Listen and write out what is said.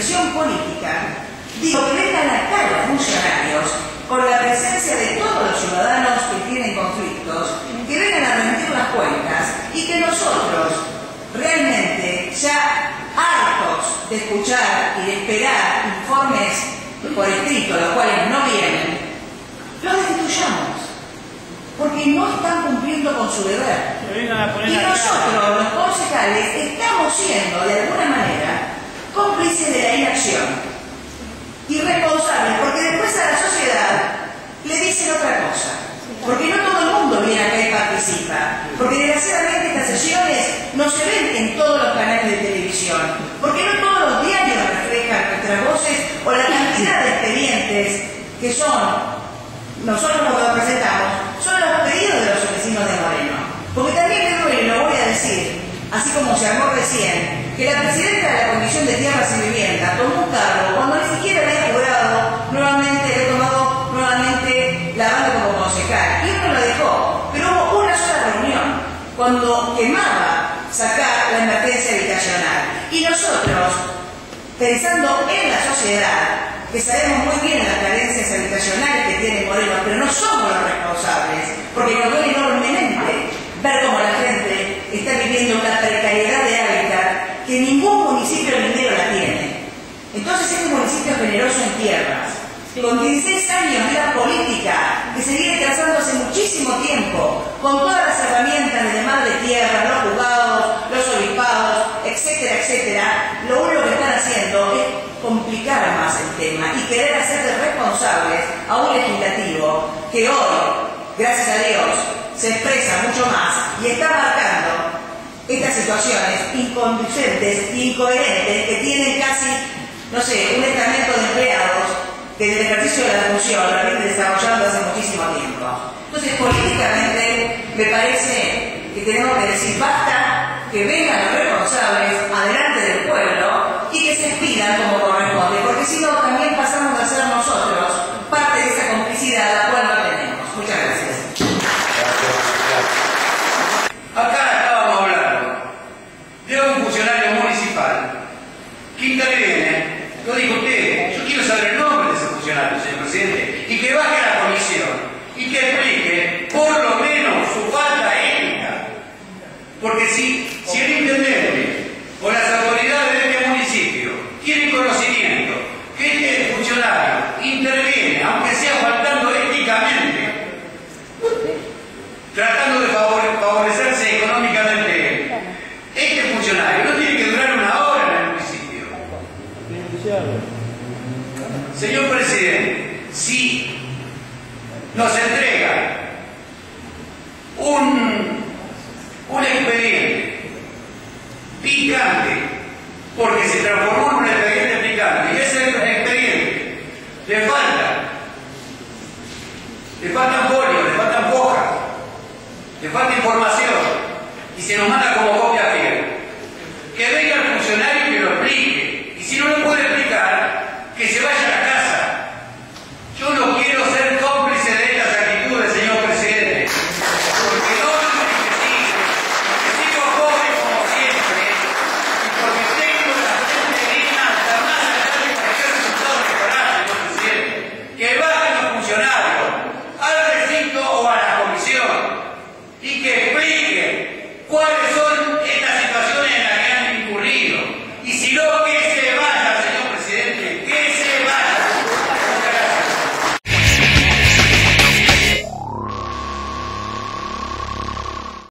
expresión política, digo que vengan acá los funcionarios con la presencia de todos los ciudadanos que tienen conflictos, que vengan a rendir las cuentas y que nosotros, realmente, ya hartos de escuchar y de esperar informes por escrito, los cuales no vienen, los destituyamos, porque no están cumpliendo con su deber. Y nosotros, los concejales, estamos siendo, de alguna manera, cómplices de la inacción, irresponsables, porque después a la sociedad le dicen otra cosa, porque no todo el mundo viene acá y participa, porque desgraciadamente estas sesiones no se ven en todos los canales de televisión, porque no todos los diarios reflejan nuestras voces o la cantidad de expedientes que son, nosotros cuando presentamos, son los pedidos de los vecinos de Moreno. Porque también me duele, lo voy a decir, así como se armó recién, que la presidenta de la Comisión de Tierras y Vivienda tomó un cargo cuando ni siquiera había jurado nuevamente, había tomado nuevamente la banda como concejal. Y uno lo dejó, pero hubo una sola reunión, cuando quemaba sacar la emergencia habitacional. Y nosotros, pensando en la sociedad, que sabemos muy bien las carencias habitacionales que tiene Moreno, pero no somos los responsables, porque nos duele enormemente ver cómo la gente está viviendo una precariedad de hábitat que ningún municipio minero la tiene. Entonces este municipio es generoso en tierras, con 16 años de la política que se viene trazando hace muchísimo tiempo, con todas las herramientas de demanda de tierra, los juzgados, los obispados, etcétera, etcétera, lo único que están haciendo es complicar más el tema y querer hacer de responsables a un legislativo que hoy, gracias a Dios, se expresa mucho más y está marcando estas situaciones inconducentes e incoherentes que tienen casi, no sé, un estamento de empleados que del ejercicio de la función la vienen desarrollando hace muchísimo tiempo. Entonces, políticamente, me parece que tenemos que decir basta, que vengan los responsables adelante del pueblo y que se expidan como corresponde, porque si no, también pasamos a ser nosotros parte de esa complicidad la cual no tenemos. Muchas gracias. Acá estábamos hablando de un funcionario municipal que interviene, lo dijo usted, yo quiero saber el nombre de ese funcionario, señor presidente, y que baje a la comisión y que explique por lo menos su falta ética. Porque si el intendente o las autoridades de este municipio tienen conocimiento que este funcionario interviene, aunque sea faltando éticamente, tratando de favorecerse económicamente, este funcionario no tiene que durar una hora en el municipio. Señor presidente, si nos entrega un expediente picante, porque se transformó en un expediente picante, y ese expediente le faltan folios, le faltan hojas, le falta información, y se nos manda como copia fiel. Que venga el funcionario y que lo explique, y si no lo puede explicar, que se vaya a la casa. Yo no quiero ser cómplice de estas actitudes, señor presidente, porque no me necesito, porque sigo pobre como siempre, y porque tengo la frente bien alta, más allá de cualquier resultado electoral, señor presidente. Que bajen los funcionarios al recinto o a la comisión y que expliquen cuál es